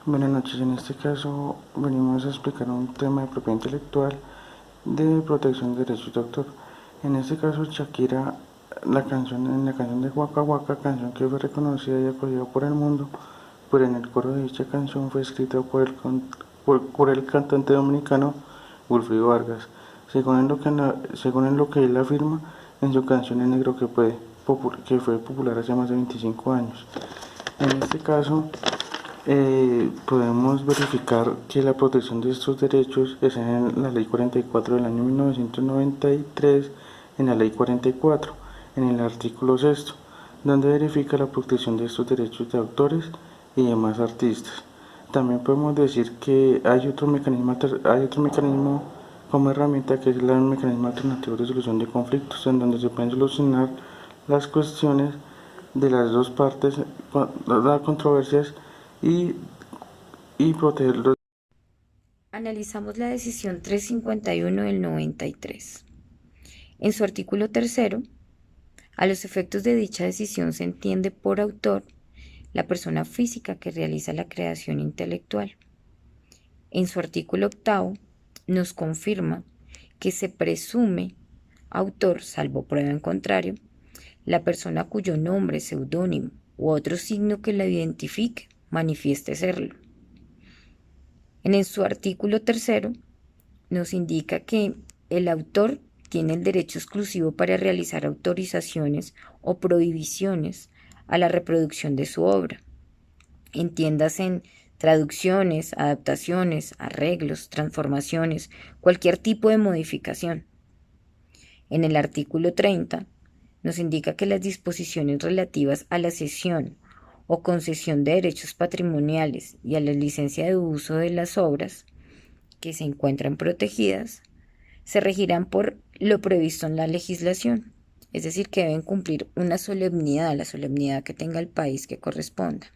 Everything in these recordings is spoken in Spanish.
Buenas noches, en este caso venimos a explicar un tema de propiedad intelectual de protección de derechos de autor. En este caso Shakira, en la canción de Waka Waka, canción que fue reconocida y acogida por el mundo, pero en el coro de dicha canción fue escrita por el cantante dominicano Wilfrido Vargas, según en lo que él afirma en su canción El Negro que fue popular hace más de 25 años. En este caso, podemos verificar que la protección de estos derechos es en la Ley 44 del año 1993, en la Ley 44, en el artículo sexto, donde verifica la protección de estos derechos de autores y demás artistas. También podemos decir que hay otro mecanismo como herramienta que es el mecanismo alternativo de solución de conflictos, en donde se pueden solucionar las cuestiones de las dos partes, las controversias y, y protegerlos. Analizamos la decisión 351 del 93. En su artículo tercero, a los efectos de dicha decisión se entiende por autor la persona física que realiza la creación intelectual. En su artículo octavo, nos confirma que se presume autor, salvo prueba en contrario, la persona cuyo nombre, seudónimo u otro signo que la identifique manifieste serlo. En su artículo tercero, nos indica que el autor tiene el derecho exclusivo para realizar autorizaciones o prohibiciones a la reproducción de su obra. Entiéndase en traducciones, adaptaciones, arreglos, transformaciones, cualquier tipo de modificación. En el artículo 30 nos indica que las disposiciones relativas a la cesión o concesión de derechos patrimoniales y a la licencia de uso de las obras que se encuentran protegidas se regirán por lo previsto en la legislación, es decir, que deben cumplir una solemnidad, la solemnidad que tenga el país que corresponda.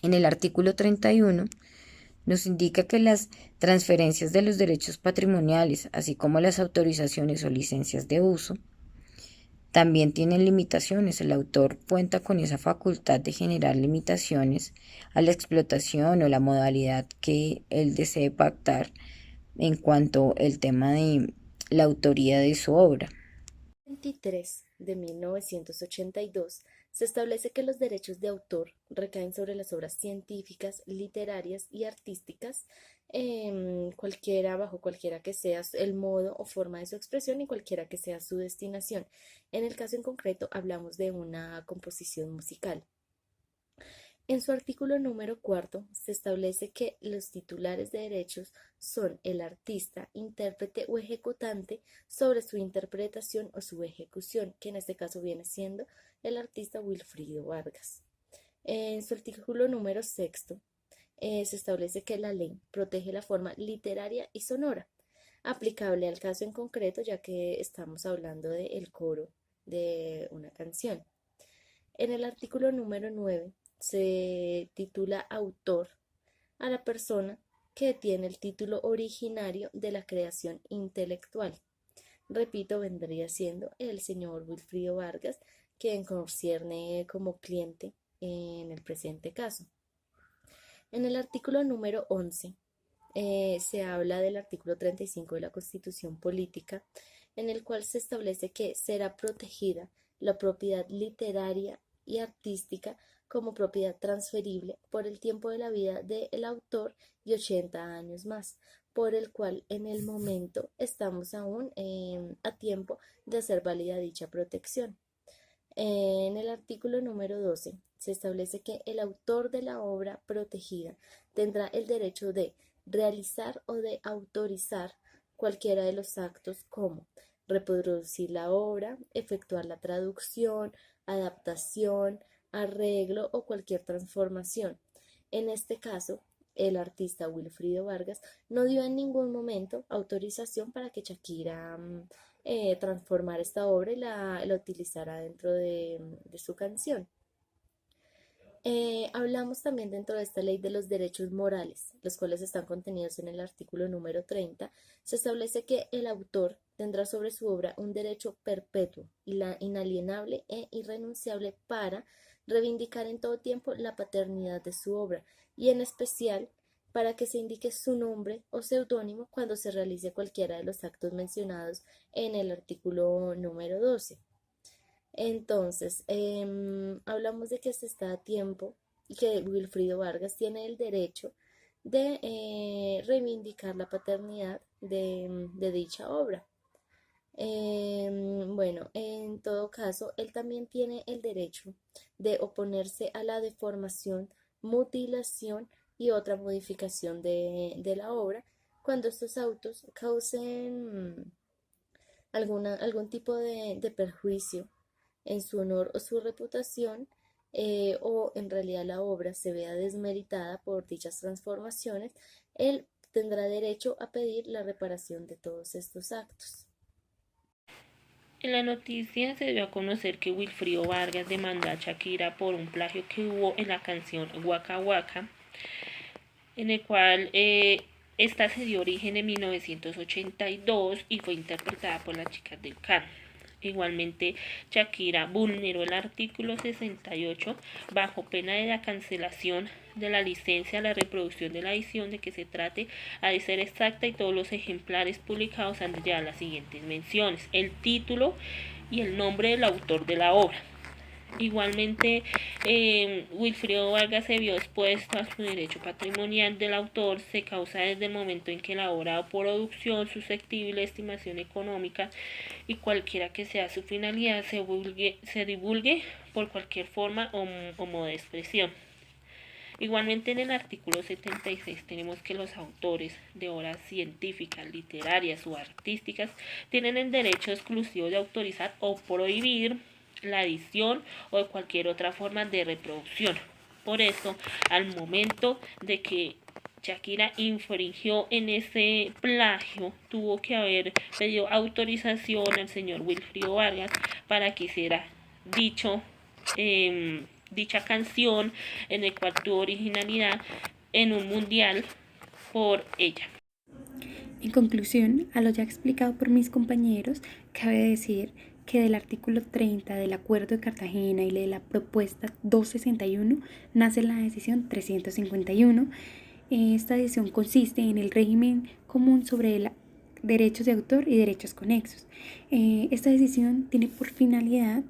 En el artículo 31 nos indica que las transferencias de los derechos patrimoniales, así como las autorizaciones o licencias de uso, también tienen limitaciones. El autor cuenta con esa facultad de generar limitaciones a la explotación o la modalidad que él desee pactar en cuanto al tema de la autoría de su obra. 23 de 1982 se establece que los derechos de autor recaen sobre las obras científicas, literarias y artísticas, bajo cualquiera que sea el modo o forma de su expresión y cualquiera que sea su destinación. En el caso en concreto hablamos de una composición musical. En su artículo número cuarto se establece que los titulares de derechos son el artista, intérprete o ejecutante sobre su interpretación o su ejecución, que en este caso viene siendo el artista Wilfrido Vargas. En su artículo número sexto se establece que la ley protege la forma literaria y sonora, aplicable al caso en concreto, ya que estamos hablando del coro de una canción. En el artículo número 9 se titula autor a la persona que tiene el título originario de la creación intelectual. Repito, vendría siendo el señor Wilfrido Vargas, quien concierne como cliente en el presente caso. En el artículo número 11 se habla del artículo 35 de la Constitución Política, en el cual se establece que será protegida la propiedad literaria y artística como propiedad transferible por el tiempo de la vida del autor y 80 años más, por el cual en el momento estamos aún a tiempo de hacer válida dicha protección. En el artículo número 12 se establece que el autor de la obra protegida tendrá el derecho de realizar o de autorizar cualquiera de los actos como reproducir la obra, efectuar la traducción, adaptación, arreglo o cualquier transformación. En este caso, el artista Wilfrido Vargas no dio en ningún momento autorización para que Shakira transformar esta obra y la utilizará dentro de su canción. Hablamos también dentro de esta ley de los derechos morales, los cuales están contenidos en el artículo número 30. Se establece que el autor tendrá sobre su obra un derecho perpetuo, inalienable e irrenunciable para reivindicar en todo tiempo la paternidad de su obra y en especial para que se indique su nombre o seudónimo cuando se realice cualquiera de los actos mencionados en el artículo número 12. Entonces, hablamos de que se está a tiempo y que Wilfrido Vargas tiene el derecho de reivindicar la paternidad de dicha obra. Bueno, en todo caso, él también tiene el derecho de oponerse a la deformación, mutilación y otra modificación de la obra cuando estos autos causen algún tipo de perjuicio en su honor o su reputación, o en realidad la obra se vea desmeritada por dichas transformaciones, él tendrá derecho a pedir la reparación de todos estos actos. En la noticia se dio a conocer que Wilfrido Vargas demandó a Shakira por un plagio que hubo en la canción Waka Waka, en el cual esta se dio origen en 1982 y fue interpretada por las chicas del Can. Igualmente, Shakira vulneró el artículo 68 bajo pena de la cancelación de la licencia a la reproducción de la edición de que se trate, ha de ser exacta y todos los ejemplares publicados han de llevar las siguientes menciones: el título y el nombre del autor de la obra. Igualmente, Wilfrido Vargas se vio expuesto a su derecho patrimonial del autor, se causa desde el momento en que la obra o producción susceptible de estimación económica y cualquiera que sea su finalidad se divulgue por cualquier forma o modo de expresión. Igualmente en el artículo 76 tenemos que los autores de obras científicas, literarias o artísticas tienen el derecho exclusivo de autorizar o prohibir la edición o de cualquier otra forma de reproducción. Por eso, al momento de que Shakira infringió en ese plagio, tuvo que haber pedido autorización al señor Wilfrido Vargas para que hiciera dicha canción en el cual tuvo originalidad en un mundial por ella. En conclusión, a lo ya explicado por mis compañeros, cabe decir que del artículo 30 del Acuerdo de Cartagena y de la propuesta 261 nace la decisión 351. Esta decisión consiste en el régimen común sobre derechos de autor y derechos conexos. Esta decisión tiene por finalidad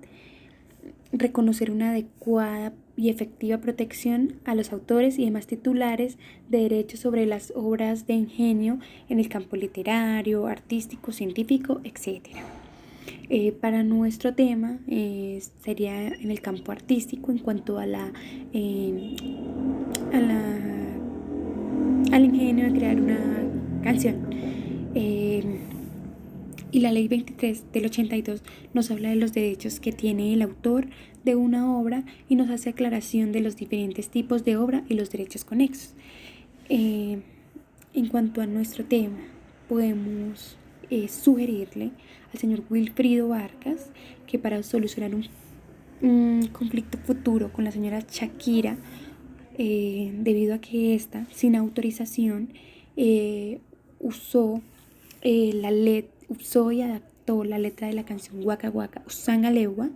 reconocer una adecuada y efectiva protección a los autores y demás titulares de derechos sobre las obras de ingenio en el campo literario, artístico, científico, etc. Para nuestro tema sería en el campo artístico en cuanto al ingenio de crear una canción. Y la ley 23 del 82 nos habla de los derechos que tiene el autor de una obra y nos hace aclaración de los diferentes tipos de obra y los derechos conexos. En cuanto a nuestro tema, podemos sugerirle al señor Wilfrido Vargas que para solucionar un conflicto futuro con la señora Shakira, debido a que ésta, sin autorización, usó y adaptó la letra de la canción Waka Waka o Sangalewa,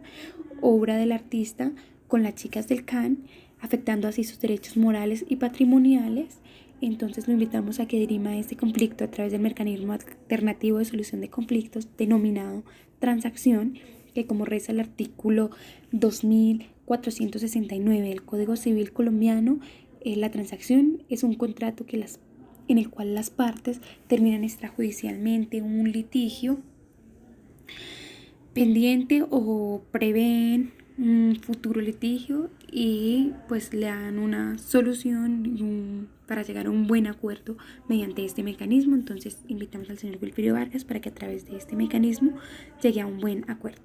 obra del artista, con las chicas del Can, afectando así sus derechos morales y patrimoniales. Entonces lo invitamos a que dirima este conflicto a través del mecanismo alternativo de solución de conflictos denominado transacción, que como reza el artículo 2469 del Código Civil colombiano, la transacción es un contrato en el cual las partes terminan extrajudicialmente un litigio pendiente o prevén un futuro litigio y pues le dan una solución para llegar a un buen acuerdo mediante este mecanismo. Entonces invitamos al señor Wilfrido Vargas para que a través de este mecanismo llegue a un buen acuerdo.